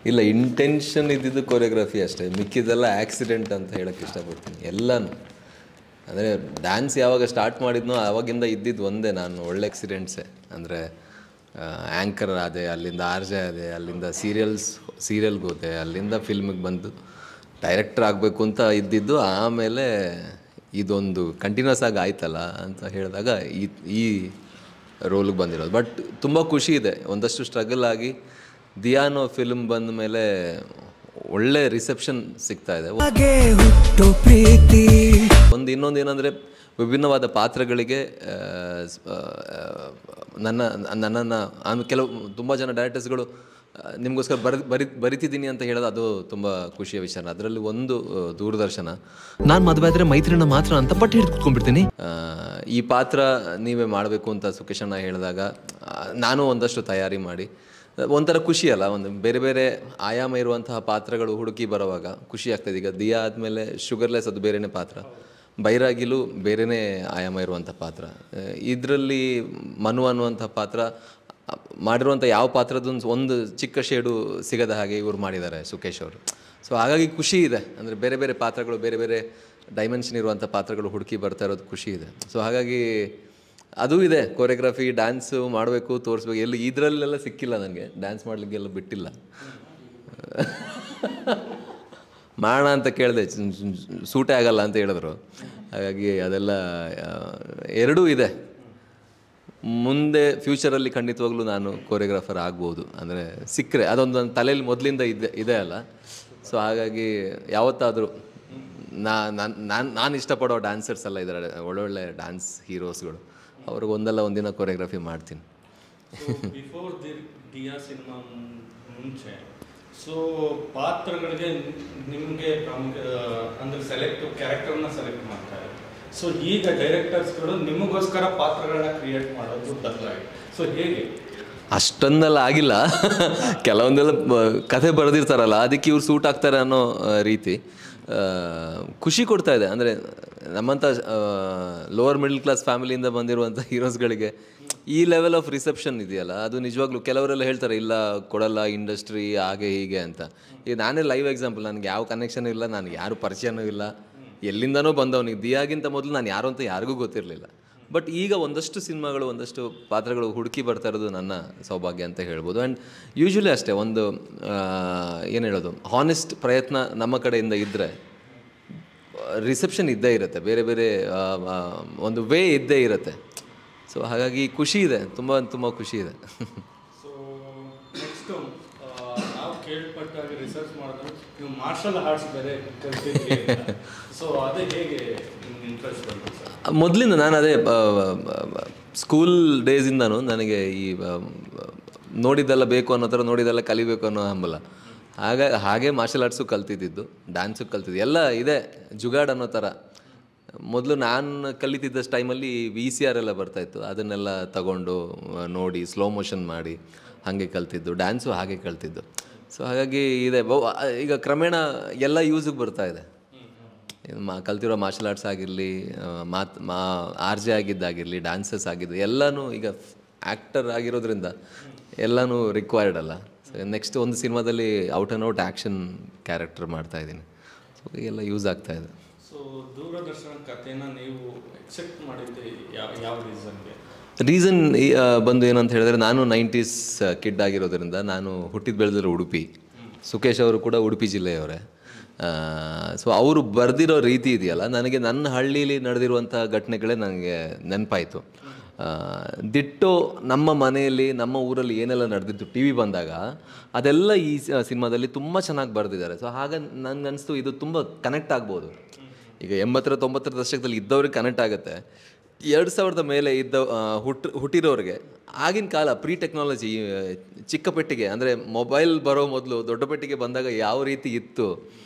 ಇಲ್ಲ, ಇಂಟೆನ್ಷನ್ ಇದ್ದಿದ್ದು ಕೊರಿಯೋಗ್ರಫಿ ಅಷ್ಟೇ, ಮಿಕ್ಕಿದೆಲ್ಲ ಆ್ಯಕ್ಸಿಡೆಂಟ್ ಅಂತ ಹೇಳೋಕ್ಕೆ ಇಷ್ಟಪಡ್ತೀನಿ. ಎಲ್ಲನೂ ಅಂದರೆ ಡ್ಯಾನ್ಸ್ ಯಾವಾಗ ಸ್ಟಾರ್ಟ್ ಮಾಡಿದ್ನೋ ಆವಾಗಿಂದ ಇದ್ದಿದ್ದು ಒಂದೇ, ನಾನು ಒಳ್ಳೆ ಆಕ್ಸಿಡೆಂಟ್ಸೇ. ಅಂದರೆ ಆ್ಯಂಕರ್ ಆದೆ, ಅಲ್ಲಿಂದ ಆರ್ ಜೆ ಆದೆ, ಅಲ್ಲಿಂದ ಸೀರಿಯಲ್ಗೆ ಹೋದೆ, ಅಲ್ಲಿಂದ ಫಿಲ್ಮಿಗೆ ಬಂದು ಡೈರೆಕ್ಟರ್ ಆಗಬೇಕು ಅಂತ ಇದ್ದಿದ್ದು. ಆಮೇಲೆ ಇದೊಂದು ಕಂಟಿನ್ಯೂಸ್ ಆಗಿ ಆಯ್ತಲ್ಲ ಅಂತ ಹೇಳಿದಾಗ ಈ ರೋಲಿಗೆ ಬಂದಿರೋದು. ಬಟ್ ತುಂಬ ಖುಷಿ ಇದೆ. ಒಂದಷ್ಟು ಸ್ಟ್ರಗಲ್ ಆಗಿ ದಿಯಾನೋ ಫಿಲ್ಮ್ ಬಂದ ಮೇಲೆ ಒಳ್ಳೆ ರಿಸೆಪ್ಷನ್ ಸಿಗ್ತಾಯಿದೆ. ಇನ್ನೊಂದು ಏನಂದರೆ, ವಿಭಿನ್ನವಾದ ಪಾತ್ರಗಳಿಗೆ ನನ್ನನ್ನು ಕೆಲವು ತುಂಬ ಜನ ಡೈರೆಕ್ಟರ್ಸ್ಗಳು ನಿಮಗೋಸ್ಕರ ಬರಿತಿದ್ದೀನಿ ಅಂತ ಹೇಳೋದು ಅದು ತುಂಬ ಖುಷಿಯ ವಿಷಯ. ಅದರಲ್ಲಿ ಒಂದು ದೂರದರ್ಶನ, ನಾನು ಮದುವೆ ಆದರೆ ಮೈತ್ರಿನ ಮಾತ್ರ ಅಂತ ಪಟ್ಟು ಹಿಡಿದು ಕೂತ್ಕೊಂಡ್ಬಿಡ್ತೀನಿ. ಈ ಪಾತ್ರ ನೀವೇ ಮಾಡಬೇಕು ಅಂತ ಸುಖೇಶಣ್ಣ ಹೇಳಿದಾಗ ನಾನು ಒಂದಷ್ಟು ತಯಾರಿ ಮಾಡಿ, ಒಂಥರ ಖುಷಿಯಲ್ಲ, ಒಂದು ಬೇರೆ ಬೇರೆ ಆಯಾಮ ಇರುವಂತಹ ಪಾತ್ರಗಳು ಹುಡುಕಿ ಬರುವಾಗ ಖುಷಿ ಆಗ್ತದೆ. ಈಗ ದಿಯಾ ಆದಮೇಲೆ ಶುಗರ್ಲೆಸ್, ಅದು ಬೇರೆಯೇ ಪಾತ್ರ. ಬೈರಾಗಿಲು ಬೇರೆಯೇ ಆಯಾಮ ಇರುವಂಥ ಪಾತ್ರ. ಇದರಲ್ಲಿ ಮನು ಅನ್ನುವಂಥ ಪಾತ್ರ ಮಾಡಿರುವಂಥ ಯಾವ ಪಾತ್ರದೊಂದು ಒಂದು ಚಿಕ್ಕ ಶೇಡು ಸಿಗದ ಹಾಗೆ ಇವರು ಮಾಡಿದ್ದಾರೆ ಸುಖೇಶ್ ಅವರು. ಸೊ ಹಾಗಾಗಿ ಖುಷಿ ಇದೆ. ಅಂದರೆ ಬೇರೆ ಬೇರೆ ಪಾತ್ರಗಳು, ಬೇರೆ ಬೇರೆ ಡೈಮೆನ್ಷನ್ ಇರುವಂಥ ಪಾತ್ರಗಳು ಹುಡುಕಿ ಬರ್ತಾ ಇರೋದು ಖುಷಿ ಇದೆ. ಸೊ ಹಾಗಾಗಿ ಅದೂ ಇದೆ. ಕೊರಿಯೋಗ್ರಫಿ, ಡ್ಯಾನ್ಸು ಮಾಡಬೇಕು, ತೋರಿಸ್ಬೇಕು. ಎಲ್ಲಿ ಇದರಲ್ಲೆಲ್ಲ ಸಿಕ್ಕಿಲ್ಲ ನನಗೆ, ಡ್ಯಾನ್ಸ್ ಮಾಡಲಿಕ್ಕೆಲ್ಲ ಬಿಟ್ಟಿಲ್ಲ. ಮಾಡೋಣ ಅಂತ ಕೇಳಿದೆ, ಸೂಟೇ ಆಗಲ್ಲ ಅಂತ ಹೇಳಿದ್ರು. ಹಾಗಾಗಿ ಅದೆಲ್ಲ ಎರಡೂ ಇದೆ. ಮುಂದೆ ಫ್ಯೂಚರಲ್ಲಿ ಖಂಡಿತವಾಗ್ಲೂ ನಾನು ಕೊರಿಯೋಗ್ರಾಫರ್ ಆಗ್ಬೋದು. ಅಂದರೆ ಸಿಕ್ಕರೆ ಅದೊಂದು ನನ್ನ ತಲೆಯಲ್ಲಿ ಮೊದಲಿಂದ ಇದೆ ಅಲ್ಲ. ಸೊ ಹಾಗಾಗಿ ಯಾವತ್ತಾದರೂ ನಾನು ಇಷ್ಟಪಡೋ ಡ್ಯಾನ್ಸರ್ಸ್ ಎಲ್ಲ ಇದ್ದಾರೆ, ಒಳ್ಳೊಳ್ಳೆ ಡ್ಯಾನ್ಸ್ ಹೀರೋಸ್ಗಳು. ಅವ್ರಿಗೆ ಒಂದಲ್ಲ ಒಂದಿನ ಕೊರಿಯೋಗ್ರಫಿ ಮಾಡ್ತೀನಿ. ಬಿಫೋರ್ ದಿಯಾ ಸಿನಿಮಾ ಮುಂಚೆ ಪಾತ್ರಗಳಿಗೆ ನಿಮಗೆ ಅಂದರೆ ಕ್ಯಾರೆಕ್ಟರ್ನ ಸೆಲೆಕ್ಟ್ ಮಾಡ್ತಾರೆ. ಸೊ ಈಗ ಡೈರೆಕ್ಟರ್ಸ್ಗಳು ನಿಮಗೋಸ್ಕರ ಪಾತ್ರಗಳನ್ನ ಕ್ರಿಯೇಟ್ ಮಾಡೋದು ಬದಲಾಗಿದೆ. ಸೊ ಹೇಗೆ? ಅಷ್ಟೊಂದೆಲ್ಲ ಆಗಿಲ್ಲ. ಕೆಲವೊಂದೆಲ್ಲ ಕಥೆ ಬರೆದಿರ್ತಾರಲ್ಲ, ಅದಕ್ಕೆ ಇವ್ರು ಸೂಟ್ ಆಗ್ತಾರೆ ಅನ್ನೋ ರೀತಿ ಖುಷಿ ಕೊಡ್ತಾ ಇದೆ. ಅಂದರೆ ನಮ್ಮಂಥ ಲೋವರ್ ಮಿಡಲ್ ಕ್ಲಾಸ್ ಫ್ಯಾಮಿಲಿಯಿಂದ ಬಂದಿರುವಂಥ ಹೀರೋಸ್ಗಳಿಗೆ ಈ ಲೆವೆಲ್ ಆಫ್ ರಿಸೆಪ್ಷನ್ ಇದೆಯಲ್ಲ, ಅದು ನಿಜವಾಗ್ಲೂ ಕೆಲವರೆಲ್ಲ ಹೇಳ್ತಾರೆ ಇಲ್ಲ ಕೊಡಲ್ಲ ಇಂಡಸ್ಟ್ರಿ ಹಾಗೆ ಹೀಗೆ ಅಂತ. ಈಗ ನಾನೇ ಲೈವ್ ಎಕ್ಸಾಂಪಲ್. ನನಗೆ ಯಾವ ಕನೆಕ್ಷನ್ ಇಲ್ಲ, ನನಗೆ ಯಾರು ಪರಿಚಯನೂ ಇಲ್ಲ, ಎಲ್ಲಿಂದನೂ ಬಂದವನಿಗೆ. ದಿಯಾಗಿಂತ ಮೊದಲು ನಾನು ಯಾರು ಅಂತ ಯಾರಿಗೂ ಗೊತ್ತಿರಲಿಲ್ಲ. ಬಟ್ ಈಗ ಒಂದಷ್ಟು ಸಿನಿಮಾಗಳು, ಒಂದಷ್ಟು ಪಾತ್ರಗಳು ಹುಡುಕಿ ಬರ್ತಾ ಇರೋದು ನನ್ನ ಸೌಭಾಗ್ಯ ಅಂತ ಹೇಳ್ಬೋದು. ಆ್ಯಂಡ್ ಯೂಶ್ವಲಿ ಅಷ್ಟೇ, ಒಂದು ಏನು ಹೇಳೋದು, ಹಾನೆಸ್ಟ್ ಪ್ರಯತ್ನ ನಮ್ಮ ಕಡೆಯಿಂದ ಇದ್ದರೆ ರಿಸೆಪ್ಷನ್ ಇದ್ದೇ ಇರುತ್ತೆ, ಬೇರೆ ಬೇರೆ ಒಂದು ವೇ ಇದ್ದೇ ಇರುತ್ತೆ. ಸೊ ಹಾಗಾಗಿ ಖುಷಿ ಇದೆ, ತುಂಬ ತುಂಬ ಖುಷಿ ಇದೆ. ಸೊ ನೆಕ್ಸ್ಟು ನಾವು ಕೇಳ್ಪಟ್ಟಾಗ ರಿಸರ್ಚ್ ಮಾಡಿದ್ರೆ ನೀವು ಮಾರ್ಷಲ್ ಆರ್ಟ್ಸ್ ಬೇರೆ ಕಲ್ತಿದ್ರಿ. ಸೊ ಅದೇ ಹೇಗೆ ಇಂಟ್ರೆಸ್ಟ್ ಬಂತು ಸರ್? ಮೊದಲಿಂದ ನಾನು ಅದೇ ಸ್ಕೂಲ್ ಡೇಸಿಂದನೂ ನನಗೆ ಈ ನೋಡಿದ್ದೆಲ್ಲ ಬೇಕು ಅನ್ನೋ ಥರ, ನೋಡಿದ್ದೆಲ್ಲ ಕಲಿಬೇಕು ಅನ್ನೋ ಹಂಬಲ. ಹಾಗೆ ಮಾರ್ಷಲ್ ಆರ್ಟ್ಸು ಕಲ್ತಿದ್ದು, ಡ್ಯಾನ್ಸು ಕಲ್ತಿದ್ದು, ಎಲ್ಲ ಇದೆ ಜುಗಾಡ್ ಅನ್ನೋ ಥರ. ಮೊದಲು ನಾನು ಕಲಿತಿದ್ದ ಟೈಮಲ್ಲಿ VCR ಎಲ್ಲ ಬರ್ತಾಯಿತ್ತು, ಅದನ್ನೆಲ್ಲ ತಗೊಂಡು ನೋಡಿ ಸ್ಲೋ ಮೋಷನ್ ಮಾಡಿ ಹಾಗೆ ಕಲ್ತಿದ್ದು. ಡ್ಯಾನ್ಸು ಹಾಗೆ ಕಲ್ತಿದ್ದು. ಸೊ ಹಾಗಾಗಿ ಇದೆ. ಈಗ ಕ್ರಮೇಣ ಎಲ್ಲ ಯೂಸಿಗೆ ಬರ್ತಾಯಿದೆ. ಕಲ್ತಿರೋ ಮಾರ್ಷಲ್ ಆರ್ಟ್ಸ್ ಆಗಿರಲಿ, RJ ಆಗಿದ್ದಾಗಿರಲಿ, ಡ್ಯಾನ್ಸಸ್ ಆಗಿದ್ದು ಎಲ್ಲನೂ ಈಗ ಆ್ಯಕ್ಟರ್ ಆಗಿರೋದ್ರಿಂದ ಎಲ್ಲನೂ ರಿಕ್ವೈರ್ಡ್ ಅಲ್ಲ. ಸೊ ನೆಕ್ಸ್ಟ್ ಒಂದು ಸಿನಿಮಾದಲ್ಲಿ out and out action character ಮಾಡ್ತಾಯಿದ್ದೀನಿ. ಸೊ ಎಲ್ಲ ಯೂಸ್ ಆಗ್ತಾಯಿದೆ. ಸೊ ದೂರದರ್ಶನ ಕಥೆನ ನೀವು ಎಕ್ಸೆಪ್ಟ್ ಮಾಡಿದ್ದೆ ಯಾವ ರೀಸನ್ ಬಂದು ಏನಂತ ಹೇಳಿದ್ರೆ, ನಾನು 90s ಕಿಡ್ ಆಗಿರೋದ್ರಿಂದ, ನಾನು ಹುಟ್ಟಿದ ಬೆಳೆದಿರೋ ಉಡುಪಿ. ಸುಖೇಶ್ ಅವರು ಕೂಡ ಉಡುಪಿ ಜಿಲ್ಲೆಯವರೇ. ಸೊ ಅವರು ಬರೆದಿರೋ ರೀತಿ ಇದೆಯಲ್ಲ, ನನಗೆ ನನ್ನ ಹಳ್ಳೀಲಿ ನಡೆದಿರುವಂಥ ಘಟನೆಗಳೇ ನನಗೆ ನೆನಪಾಯಿತು. ದಿಟ್ಟೋ ನಮ್ಮ ಮನೆಯಲ್ಲಿ, ನಮ್ಮ ಊರಲ್ಲಿ ಏನೆಲ್ಲ ನಡೆದಿತ್ತು ಟಿ ವಿ ಬಂದಾಗ ಅದೆಲ್ಲ ಈ ಸಿನಿಮಾದಲ್ಲಿ ತುಂಬ ಚೆನ್ನಾಗಿ ಬರೆದಿದ್ದಾರೆ. ಸೊ ಹಾಗೆ ನನಗೆ ಅನಿಸ್ತು ಇದು ತುಂಬ ಕನೆಕ್ಟ್ ಆಗ್ಬೋದು. ಈಗ 80-90 ದಶಕದಲ್ಲಿ ಇದ್ದವ್ರಿಗೆ ಕನೆಕ್ಟ್ ಆಗುತ್ತೆ. 2000 ಮೇಲೆ ಇದ್ದ ಹುಟ್ಟಿರೋರಿಗೆ ಆಗಿನ ಕಾಲ ಪ್ರೀ ಟೆಕ್ನಾಲಜಿ, ಚಿಕ್ಕ ಪೆಟ್ಟಿಗೆ, ಅಂದರೆ ಮೊಬೈಲ್ ಬರೋ ಮೊದಲು ದೊಡ್ಡ ಪೆಟ್ಟಿಗೆ ಬಂದಾಗ ಯಾವ ರೀತಿ ಇತ್ತು,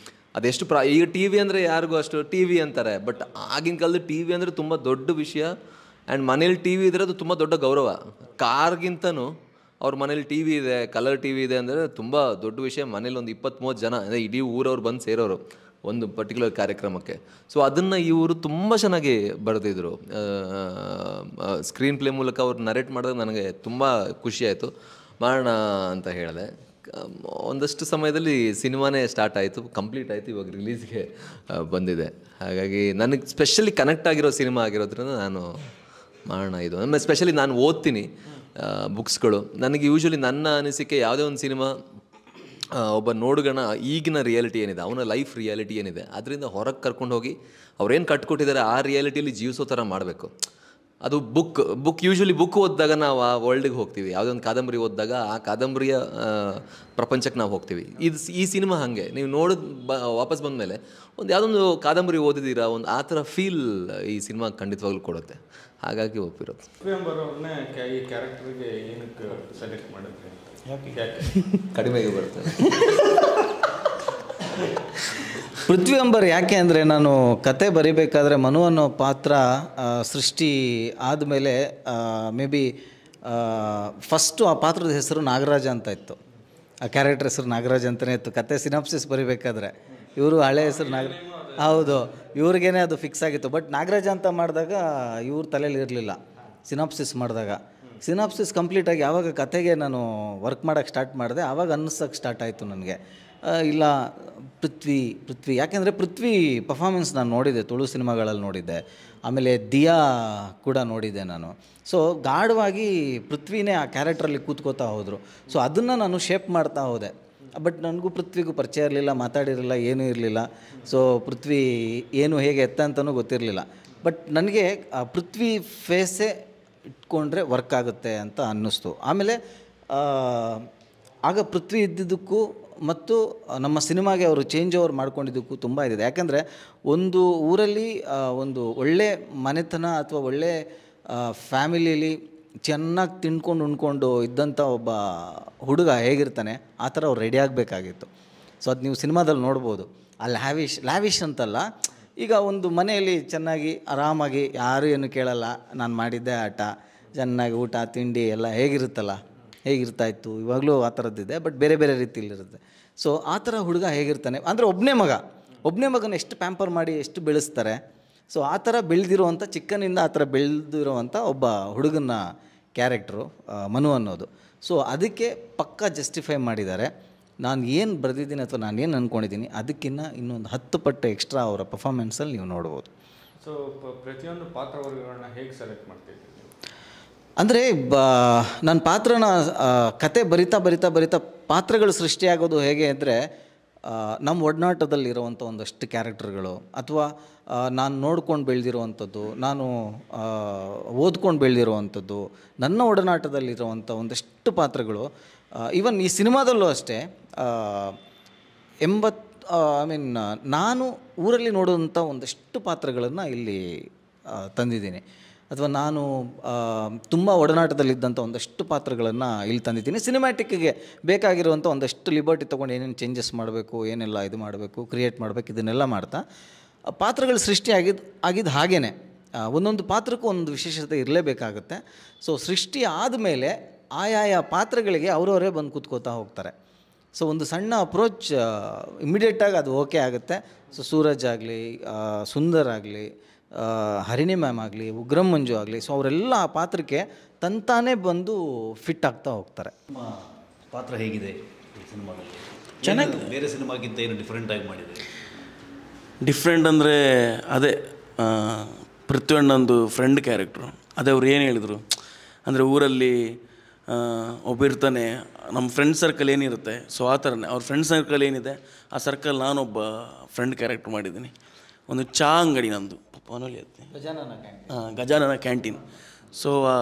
ಅದೆಷ್ಟು ಈಗ ಟಿ ವಿ ಅಂದರೆ ಯಾರಿಗೂ ಅಷ್ಟು ಟಿ ವಿ ಅಂತಾರೆ. ಬಟ್ ಆಗಿನ ಕಾಲದ ಟಿ ವಿ ಅಂದರೆ ತುಂಬ ದೊಡ್ಡ ವಿಷಯ. ಆ್ಯಂಡ್ ಮನೇಲಿ ಟಿ ವಿ ಇದ್ರೆ ಅದು ತುಂಬ ದೊಡ್ಡ ಗೌರವ. ಕಾರ್ಗಿಂತನೂ ಅವ್ರ ಮನೇಲಿ ಟಿ ವಿ ಇದೆ, ಕಲರ್ ಟಿ ವಿ ಇದೆ ಅಂದರೆ ತುಂಬ ದೊಡ್ಡ ವಿಷಯ. ಮನೇಲಿ ಒಂದು 20-30 ಜನ, ಅಂದರೆ ಇಡೀ ಊರವ್ರು ಬಂದು ಸೇರೋರು ಒಂದು ಪರ್ಟಿಕ್ಯುಲರ್ ಕಾರ್ಯಕ್ರಮಕ್ಕೆ. ಸೊ ಅದನ್ನು ಇವರು ತುಂಬ ಚೆನ್ನಾಗಿ ಬರೆದಿದ್ರು. ಸ್ಕ್ರೀನ್ ಪ್ಲೇ ಮೂಲಕ ಅವ್ರು ನರೇಟ್ ಮಾಡಿದಾಗ ನನಗೆ ತುಂಬ ಖುಷಿಯಾಯಿತು. ಮಾಡೋಣ ಅಂತ ಹೇಳಿದೆ. ಒಂದಷ್ಟು ಸಮಯದಲ್ಲಿ ಸಿನಿಮಾನೇ ಸ್ಟಾರ್ಟ್ ಆಯಿತು, ಕಂಪ್ಲೀಟ್ ಆಯಿತು, ಇವಾಗ ರಿಲೀಸ್ಗೆ ಬಂದಿದೆ. ಹಾಗಾಗಿ ನನಗೆ ಸ್ಪೆಷಲಿ ಕನೆಕ್ಟ್ ಆಗಿರೋ ಸಿನಿಮಾ ಆಗಿರೋದ್ರಿಂದ ನಾನು ಮಾಡೋಣ ಇದು. ಆಮೇಲೆ ಸ್ಪೆಷಲಿ ನಾನು ಓದ್ತೀನಿ ಬುಕ್ಸ್ಗಳು. ನನಗೆ ಯೂಶ್ವಲಿ ನನ್ನ ಅನಿಸಿಕೆ ಯಾವುದೇ ಒಂದು ಸಿನಿಮಾ ಒಬ್ಬ ನೋಡುಗಣ ಈಗಿನ ರಿಯಾಲಿಟಿ ಏನಿದೆ, ಅವನ ಲೈಫ್ ರಿಯಾಲಿಟಿ ಏನಿದೆ, ಅದರಿಂದ ಹೊರಗೆ ಕರ್ಕೊಂಡು ಹೋಗಿ ಅವ್ರೇನು ಕಟ್ಕೊಟ್ಟಿದ್ದಾರೆ ಆ ರಿಯಾಲಿಟಿಯಲ್ಲಿ ಜೀವಿಸೋ ಥರ ಮಾಡಬೇಕು. ಅದು ಬುಕ್ ಯೂಶ್ವಲಿ ಬುಕ್ ಓದಿದಾಗ ನಾವು ಆ ವರ್ಲ್ಡಿಗೆ ಹೋಗ್ತೀವಿ. ಯಾವುದೋ ಒಂದು ಕಾದಂಬರಿ ಓದಿದಾಗ ಆ ಕಾದಂಬರಿಯ ಪ್ರಪಂಚಕ್ಕೆ ನಾವು ಹೋಗ್ತೀವಿ. ಈ ಸಿನಿಮಾ ಹಾಗೆ ನೀವು ವಾಪಸ್ ಬಂದಮೇಲೆ ಯಾವುದೊಂದು ಕಾದಂಬರಿ ಓದಿದ್ದೀರಾ, ಒಂದು ಆ ಥರ ಫೀಲ್ ಈ ಸಿನಿಮಾ ಖಂಡಿತವಾಗ್ಲೂ ಕೊಡುತ್ತೆ. ಹಾಗಾಗಿ ಒಪ್ಪಿರೋದು. ಅವ್ರನ್ನೇ ಈ ಕ್ಯಾರೆಕ್ಟರ್ಗೆ ಏನಕ್ಕೆ ಸೆಲೆಕ್ಟ್ ಮಾಡಿದ್ರೆ? ಯಾಕೆ ಕಡಿಮೆಗೆ ಬರ್ತದೆ. ಪೃಥ್ವಿ ಅಂಬರ್ ಯಾಕೆ ಅಂದರೆ, ನಾನು ಕತೆ ಬರಿಬೇಕಾದ್ರೆ ಮನು ಅನ್ನೋ ಪಾತ್ರ ಸೃಷ್ಟಿ ಆದಮೇಲೆ ಮೇ ಬಿ ಫಸ್ಟು ಆ ಪಾತ್ರದ ಹೆಸರು ನಾಗರಾಜ ಅಂತ ಇತ್ತು. ಆ ಕ್ಯಾರೆಕ್ಟರ್ ಹೆಸರು ನಾಗರಾಜ್ ಅಂತಲೇ ಇತ್ತು. ಕತೆ ಸಿನಾಪ್ಸಿಸ್ ಬರಿಬೇಕಾದ್ರೆ ಇವರು ಹಳೆ ಹೆಸರು ಹೌದು, ಇವ್ರಿಗೇನೆ ಅದು ಫಿಕ್ಸ್ ಆಗಿತ್ತು. ಬಟ್ ನಾಗರಾಜ ಅಂತ ಮಾಡಿದಾಗ ಇವ್ರ ತಲೆಯಲ್ಲಿ ಇರಲಿಲ್ಲ. ಸಿನಾಪ್ಸಿಸ್ ಮಾಡಿದಾಗ ಸಿನಾಪ್ಸಿಸ್ ಕಂಪ್ಲೀಟಾಗಿ ಯಾವಾಗ ಕತೆಗೆ ನಾನು ವರ್ಕ್ ಮಾಡೋಕ್ಕೆ ಸ್ಟಾರ್ಟ್ ಮಾಡಿದೆ ಆವಾಗ ಅನ್ನಿಸೋಕ್ಕೆ ಸ್ಟಾರ್ಟ್ ಆಯಿತು ನನಗೆ. ಇಲ್ಲ ಪೃಥ್ವಿ ಯಾಕೆಂದರೆ ಪೃಥ್ವಿ ಪರ್ಫಾರ್ಮೆನ್ಸ್ ನಾನು ನೋಡಿದ್ದೆ, ತುಳು ಸಿನಿಮಾಗಳಲ್ಲಿ ನೋಡಿದ್ದೆ, ಆಮೇಲೆ ದಿಯಾ ಕೂಡ ನೋಡಿದ್ದೆ ನಾನು. ಸೊ ಗಾಢವಾಗಿ ಪೃಥ್ವಿನೇ ಆ ಕ್ಯಾರೆಕ್ಟ್ರಲ್ಲಿ ಕೂತ್ಕೋತಾ ಹೋದರು. ಸೊ ಅದನ್ನು ನಾನು ಶೇಪ್ ಮಾಡ್ತಾ ಹೋದೆ. ಬಟ್ ನನಗೂ ಪೃಥ್ವಿಗೂ ಪರಿಚಯ ಇರಲಿಲ್ಲ, ಮಾತಾಡಿರಲಿಲ್ಲ, ಏನೂ ಇರಲಿಲ್ಲ. ಸೊ ಪೃಥ್ವಿ ಏನು ಹೇಗೆ ಎತ್ತ ಅಂತಲೂ ಗೊತ್ತಿರಲಿಲ್ಲ. ಬಟ್ ನನಗೆ ಪೃಥ್ವಿ ಫೇಸೇ ಇಟ್ಕೊಂಡ್ರೆ ವರ್ಕ್ ಆಗುತ್ತೆ ಅಂತ ಅನ್ನಿಸ್ತು. ಆಮೇಲೆ ಆಗ ಪೃಥ್ವಿ ಇದ್ದಿದ್ದಕ್ಕೂ ಮತ್ತು ನಮ್ಮ ಸಿನಿಮಾಗೆ ಅವರು ಚೇಂಜ್ ಓವರ್ ಮಾಡ್ಕೊಂಡಿದ್ದಕ್ಕೂ ತುಂಬ ಇದೆ. ಯಾಕಂದರೆ ಒಂದು ಊರಲ್ಲಿ ಒಂದು ಒಳ್ಳೆ ಮನೆತನ ಅಥವಾ ಒಳ್ಳೆ ಫ್ಯಾಮಿಲಿಯಲ್ಲಿ ಚೆನ್ನಾಗಿ ತಿನ್ಕೊಂಡು ಉಣ್ಕೊಂಡು ಇದ್ದಂಥ ಒಬ್ಬ ಹುಡುಗ ಹೇಗಿರ್ತಾನೆ ಆ ಥರ ಅವ್ರು ರೆಡಿ ಆಗಬೇಕಾಗಿತ್ತು. ಸೊ ಅದು ನೀವು ಸಿನಿಮಾದಲ್ಲಿ ನೋಡ್ಬೋದು. ಆ ಲ್ಯಾವಿಶ್ ಅಂತಲ್ಲ, ಈಗ ಒಂದು ಮನೆಯಲ್ಲಿ ಚೆನ್ನಾಗಿ ಆರಾಮಾಗಿ ಯಾರು ಏನು ಕೇಳಲ್ಲ, ನಾನು ಮಾಡಿದ್ದೆ ಆಟ, ಚೆನ್ನಾಗಿ ಊಟ ತಿಂಡಿ ಎಲ್ಲ ಹೇಗಿರ್ತಾಯಿತ್ತು. ಇವಾಗಲೂ ಆ ಥರದ್ದಿದೆ, ಬಟ್ ಬೇರೆ ಬೇರೆ ರೀತಿಯಲ್ಲಿರುತ್ತೆ. ಸೊ ಆ ಥರ ಹುಡುಗ ಹೇಗಿರ್ತಾನೆ ಅಂದರೆ ಒಬ್ಬನೇ ಮಗನ ಎಷ್ಟು ಪ್ಯಾಂಪರ್ ಮಾಡಿ ಎಷ್ಟು ಬೆಳೆಸ್ತಾರೆ. ಸೊ ಆ ಥರ ಬೆಳೆದಿರುವಂಥ ಚಿಕ್ಕನಿಂದ ಆ ಥರ ಬೆಳೆದಿರುವಂಥ ಒಬ್ಬ ಹುಡುಗನ ಕ್ಯಾರೆಕ್ಟ್ರು ಮನು ಅನ್ನೋದು. ಸೊ ಅದಕ್ಕೆ ಪಕ್ಕಾ ಜಸ್ಟಿಫೈ ಮಾಡಿದ್ದಾರೆ. ನಾನು ಏನು ಬರೆದಿದ್ದೀನಿ ಅಥವಾ ನಾನು ಏನು ಅಂದ್ಕೊಂಡಿದ್ದೀನಿ ಅದಕ್ಕಿಂತ ಇನ್ನೊಂದು 10 ಪಟ್ಟು ಎಕ್ಸ್ಟ್ರಾ ಅವರ ಪರ್ಫಾರ್ಮೆನ್ಸಲ್ಲಿ ನೀವು ನೋಡ್ಬೋದು. ಸೊ ಪ್ರತಿಯೊಂದು ಪಾತ್ರವರ್ಗಗಳನ್ನ ಹೇಗೆ ಸೆಲೆಕ್ಟ್ ಮಾಡ್ತಿದ್ದೀವಿ ಅಂದರೆ ನನ್ನ ಪಾತ್ರನ ಕತೆ ಬರಿತಾ ಪಾತ್ರಗಳು ಸೃಷ್ಟಿಯಾಗೋದು ಹೇಗೆ ಅಂದರೆ, ನಮ್ಮ ಒಡನಾಟದಲ್ಲಿರುವಂಥ ಒಂದಷ್ಟು ಕ್ಯಾರೆಕ್ಟರ್ಗಳು ಅಥವಾ ನಾನು ನೋಡ್ಕೊಂಡು ಬೆಳೆದಿರುವಂಥದ್ದು, ನಾನು ಓದ್ಕೊಂಡು ಬೆಳೆದಿರುವಂಥದ್ದು, ನನ್ನ ಒಡನಾಟದಲ್ಲಿರುವಂಥ ಒಂದಷ್ಟು ಪಾತ್ರಗಳು. ಈವನ್ ಈ ಸಿನಿಮಾದಲ್ಲೂ ಅಷ್ಟೇ ನಾನು ಊರಲ್ಲಿ ನೋಡುವಂಥ ಒಂದಷ್ಟು ಪಾತ್ರಗಳನ್ನು ಇಲ್ಲಿ ತಂದಿದ್ದೀನಿ. ಅಥವಾ ನಾನು ತುಂಬ ಒಡನಾಟದಲ್ಲಿದ್ದಂಥ ಒಂದಷ್ಟು ಪಾತ್ರಗಳನ್ನು ಇಲ್ಲಿ ತಂದಿದ್ದೀನಿ. ಸಿನಿಮ್ಯಾಟಿಕ್ಗೆ ಬೇಕಾಗಿರುವಂಥ ಒಂದಷ್ಟು ಲಿಬರ್ಟಿ ತೊಗೊಂಡು ಏನೇನು ಚೇಂಜಸ್ ಮಾಡಬೇಕು, ಏನೆಲ್ಲ ಇದು ಮಾಡಬೇಕು, ಕ್ರಿಯೇಟ್ ಮಾಡಬೇಕು, ಇದನ್ನೆಲ್ಲ ಮಾಡ್ತಾ ಪಾತ್ರಗಳು ಸೃಷ್ಟಿ ಆಗಿದ್ದು ಹಾಗೇ. ಒಂದೊಂದು ಪಾತ್ರಕ್ಕೂ ಒಂದು ವಿಶೇಷತೆ ಇರಲೇಬೇಕಾಗುತ್ತೆ. ಸೊ ಸೃಷ್ಟಿ ಆದಮೇಲೆ ಆಯಾಯ ಪಾತ್ರಗಳಿಗೆ ಅವರವರೇ ಬಂದು ಕೂತ್ಕೋತಾ ಹೋಗ್ತಾರೆ. ಸೊ ಒಂದು ಸಣ್ಣ ಅಪ್ರೋಚ್ ಇಮಿಡಿಯೇಟಾಗಿ ಅದು ಓಕೆ ಆಗುತ್ತೆ. ಸೊ ಸೂರಜ್ ಆಗಲಿ, ಸುಂದರ್ ಆಗಲಿ, ಹರಿಣಿ ಮ್ಯಾಮ್ ಆಗಲಿ, ಉಗ್ರಂ ಮಂಜು ಆಗಲಿ, ಸೊ ಅವರೆಲ್ಲ ಆ ಪಾತ್ರಕ್ಕೆ ತಂತಾನೇ ಬಂದು ಫಿಟ್ ಆಗ್ತಾ ಹೋಗ್ತಾರೆ. ಪಾತ್ರ ಹೇಗಿದೆ ಈ ಸಿನಿಮಾದಲ್ಲಿ? ಚೆನ್ನಾಗಿ ಬೇರೆ ಸಿನಿಮಾಗಿಂತ ಏನು ಡಿಫ್ರೆಂಟಾಗಿ ಮಾಡಿದೆ? ಡಿಫ್ರೆಂಟ್ ಅಂದರೆ ಅದೇ ಪೃಥ್ವಣ್ಣಂದು ಫ್ರೆಂಡ್ ಕ್ಯಾರೆಕ್ಟ್ರು. ಅದೇ ಅವ್ರು ಏನು ಹೇಳಿದರು ಅಂದರೆ, ಊರಲ್ಲಿ ಒಬ್ಬ ಇರ್ತಾನೆ, ನಮ್ಮ ಫ್ರೆಂಡ್ ಸರ್ಕಲ್ ಏನಿರುತ್ತೆ ಸೊ ಆ ಥರನೇ ಅವ್ರ ಫ್ರೆಂಡ್ ಸರ್ಕಲ್ ಏನಿದೆ ಆ ಸರ್ಕಲ್ ನಾನೊಬ್ಬ ಫ್ರೆಂಡ್ ಕ್ಯಾರೆಕ್ಟರ್ ಮಾಡಿದ್ದೀನಿ. ಒಂದು ಚಹಾ ಅಂಗಡಿ ನಂದು, ಪಪ್ಪನಲ್ಲಿ ಇರುತ್ತೆ, ಗಜಾನನ ಕ್ಯಾಂಟೀನ್. ಸೊ ಆ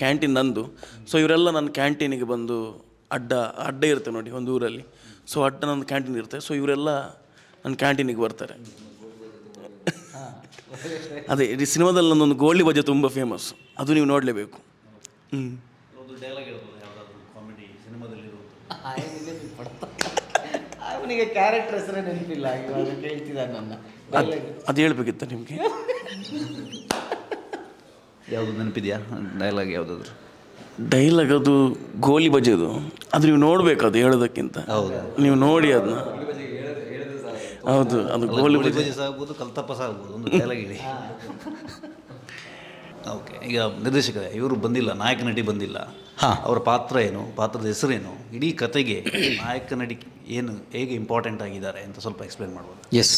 ಕ್ಯಾಂಟೀನ್ ನಂದು. ಸೊ ಇವರೆಲ್ಲ ನನ್ನ ಕ್ಯಾಂಟೀನಿಗೆ ಬಂದು ಅಡ್ಡ ಇರುತ್ತೆ ನೋಡಿ ಒಂದು ಊರಲ್ಲಿ. ಸೊ ಅಡ್ಡ ನನ್ನ ಕ್ಯಾಂಟೀನ್ ಇರುತ್ತೆ. ಸೊ ಇವರೆಲ್ಲ ನನ್ನ ಕ್ಯಾಂಟೀನಿಗೆ ಬರ್ತಾರೆ. ಅದೇ ಈ ಸಿನಿಮಾದಲ್ಲಿ ನನ್ನೊಂದು ಗೋಳಿ ಬಜೆ ತುಂಬ ಫೇಮಸ್, ಅದು ನೀವು ನೋಡಲೇಬೇಕು. ಅವನಿಗೆ ಕ್ಯಾರೆಕ್ಟರ್ ಹೆಸರೇ ನೆನಪಿಲ್ಲ, ಇವಾಗ ಕೇಳ್ತಿದ್ದಾರೆ ನನ್ನ. ಅದು ಹೇಳ್ಬೇಕಿತ್ತ ನಿಮಗೆ? ಯಾವುದು ನೆನಪಿದೆಯಾ ಡೈಲಾಗ್? ಯಾವುದಾದ್ರು ಡೈಲಾಗ್? ಅದು ಗೋಲಿ ಬಜೆದು, ಅದು ನೀವು ನೋಡಬೇಕು, ಅದು ಹೇಳೋದಕ್ಕಿಂತ ನೀವು ನೋಡಿ ಅದನ್ನ. ಹೌದು, ಅದು ಗೋಲಿ ಬಜೆ ಆಗ್ಬೋದು, ಕಲ್ತಪ್ಪ ಆಗ್ಬೋದು. ಒಂದು ಡೈಲಾಗ್ ಹೇಳಿ. ಓಕೆ, ಈಗ ನಿರ್ದೇಶಕರೇ ಇವರು ಬಂದಿಲ್ಲ, ನಾಯಕ ನಟಿ ಬಂದಿಲ್ಲ, ಅವರ ಪಾತ್ರ ಏನು, ಪಾತ್ರದ ಹೆಸರೇನು, ಇಡೀ ಕತೆಗೆ ನಾಯಕ ನಟಿ ಏನು ಹೇಗೆ ಇಂಪಾರ್ಟೆಂಟ್ ಆಗಿದ್ದಾರೆ ಅಂತ ಸ್ವಲ್ಪ ಎಕ್ಸ್ಪ್ಲೇನ್ ಮಾಡ್ಬೋದು. ಎಸ್,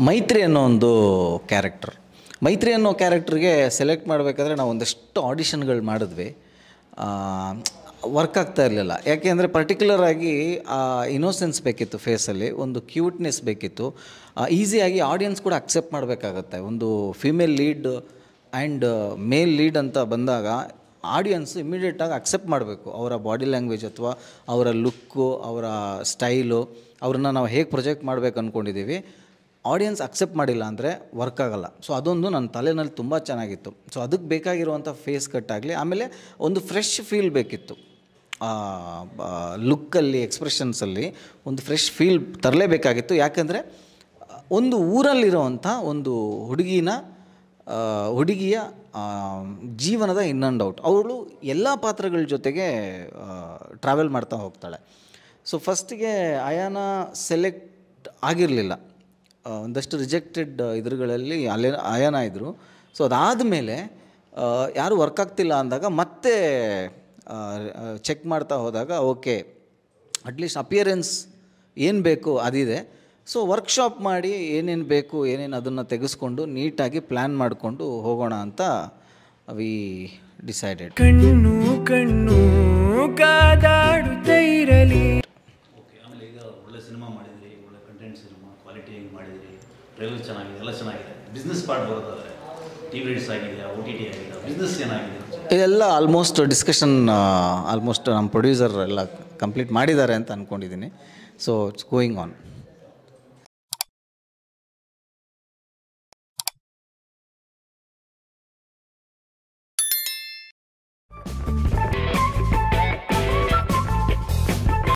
ಮೈತ್ರಿ ಅನ್ನೋ ಒಂದು ಕ್ಯಾರೆಕ್ಟರ್. ಮೈತ್ರಿ ಅನ್ನೋ ಕ್ಯಾರೆಕ್ಟ್ರಿಗೆ ಸೆಲೆಕ್ಟ್ ಮಾಡಬೇಕಾದ್ರೆ ನಾವು ಒಂದಷ್ಟು ಆಡಿಷನ್ಗಳು ಮಾಡಿದ್ವಿ. ವರ್ಕ್ ಆಗ್ತಾ ಇರಲಿಲ್ಲ. ಯಾಕೆ ಅಂದರೆ ಪರ್ಟಿಕ್ಯುಲರ್ ಆಗಿ ಇನ್ನೋಸೆನ್ಸ್ ಬೇಕಿತ್ತು, ಫೇಸಲ್ಲಿ ಒಂದು ಕ್ಯೂಟ್ನೆಸ್ ಬೇಕಿತ್ತು. ಈಸಿಯಾಗಿ ಆಡಿಯನ್ಸ್ ಕೂಡ ಅಕ್ಸೆಪ್ಟ್ ಮಾಡಬೇಕಾಗತ್ತೆ. ಒಂದು female lead and male lead ಅಂತ ಬಂದಾಗ ಆಡಿಯನ್ಸ್ ಇಮಿಡಿಯೇಟಾಗಿ ಅಕ್ಸೆಪ್ಟ್ ಮಾಡಬೇಕು. ಅವರ ಬಾಡಿ ಲ್ಯಾಂಗ್ವೇಜ್ ಅಥವಾ ಅವರ ಲುಕ್ಕು, ಅವರ ಸ್ಟೈಲು, ಅವ್ರನ್ನ ನಾವು ಹೇಗೆ ಪ್ರೊಜೆಕ್ಟ್ ಮಾಡಬೇಕು ಅಂದ್ಕೊಂಡಿದ್ದೀವಿ, ಆಡಿಯನ್ಸ್ ಅಕ್ಸೆಪ್ಟ್ ಮಾಡಿಲ್ಲ ಅಂದರೆ ವರ್ಕ್ ಆಗೋಲ್ಲ. ಸೊ ಅದೊಂದು ನನ್ನ ತಲೆಯಲ್ಲಿ ತುಂಬ ಚೆನ್ನಾಗಿತ್ತು. ಸೊ ಅದಕ್ಕೆ ಬೇಕಾಗಿರುವಂಥ ಫೇಸ್ ಕಟ್ ಆಗಲಿ, ಆಮೇಲೆ ಒಂದು ಫ್ರೆಶ್ ಫೀಲ್ ಬೇಕಿತ್ತು. ಲುಕ್ಕಲ್ಲಿ, ಎಕ್ಸ್ಪ್ರೆಷನ್ಸಲ್ಲಿ ಒಂದು ಫ್ರೆಶ್ ಫೀಲ್ ತರಲೇಬೇಕಾಗಿತ್ತು. ಯಾಕೆಂದರೆ ಒಂದು ಊರಲ್ಲಿರುವಂಥ ಒಂದು ಹುಡುಗಿಯ ಜೀವನದ ಇನ್ ಆ್ಯಂಡ್ ಔಟ್. ಅವಳು ಎಲ್ಲ ಪಾತ್ರಗಳ ಜೊತೆಗೆ ಟ್ರಾವೆಲ್ ಮಾಡ್ತಾ ಹೋಗ್ತಾಳೆ. ಸೊ ಫಸ್ಟಿಗೆ ಅಯಾನ ಸೆಲೆಕ್ಟ್ ಆಗಿರಲಿಲ್ಲ. ಒಂದಷ್ಟು ರಿಜೆಕ್ಟೆಡ್ ಇದ್ರುಗಳಲ್ಲಿ ಅಯಾನ ಇದ್ದರು. ಸೊ ಅದಾದಮೇಲೆ ಯಾರು ವರ್ಕ್ ಆಗ್ತಿಲ್ಲ ಅಂದಾಗ ಮತ್ತೆ ಚೆಕ್ ಮಾಡ್ತಾ ಹೋದಾಗ ಓಕೆ, ಅಟ್ಲೀಸ್ಟ್ ಅಪಿಯರೆನ್ಸ್ ಏನು ಬೇಕು ಅದಿದೆ. ಸೊ ವರ್ಕ್ಶಾಪ್ ಮಾಡಿ ಏನೇನು ಬೇಕು, ಏನೇನು ಅದನ್ನು ತೆಗೆಸ್ಕೊಂಡು ನೀಟಾಗಿ ಪ್ಲ್ಯಾನ್ ಮಾಡಿಕೊಂಡು ಹೋಗೋಣ ಅಂತ ವಿ ಡಿಸೈಡೆಡ್. ಕಣ್ಣು ಕಣ್ಣು ಕಾದಾಡುತ್ತಾ ಇರಲಿ. ಓಕೆ, ಆಮೇಲೆ ಈಗ ಒಳ್ಳೆ ಸಿನಿಮಾ ಮಾಡಿದ್ರಿ, ಒಳ್ಳೆ ಕಂಟೆಂಟ್ ಸಿನಿಮಾ, ಕ್ವಾಲಿಟಿಯಾಗಿ ಮಾಡಿದ್ರಿ, ಟ್ರೈಲರ್ ಚೆನ್ನಾಗಿದೆ, ಎಲ್ಲ ಚೆನ್ನಾಗಿದೆ. ಬಿಸ್ನೆಸ್ ಪಾರ್ಟ್ ಬರೋದಾದರೆ ಟಿ ವಿ ರೈಟ್ಸ್ ಆಗಿದೆ, OTT ಆಗಿದೆ, ಬಿಸ್ನೆಸ್ ಏನಾಗಿದೆ? ಇದೆಲ್ಲ ಆಲ್ಮೋಸ್ಟ್ ಡಿಸ್ಕಷನ್ ಆಲ್ಮೋಸ್ಟ್ ನಮ್ಮ ಪ್ರೊಡ್ಯೂಸರ್ ಎಲ್ಲ ಕಂಪ್ಲೀಟ್ ಮಾಡಿದ್ದಾರೆ ಅಂತ ಅಂದ್ಕೊಂಡಿದ್ದೀನಿ. So it's going on.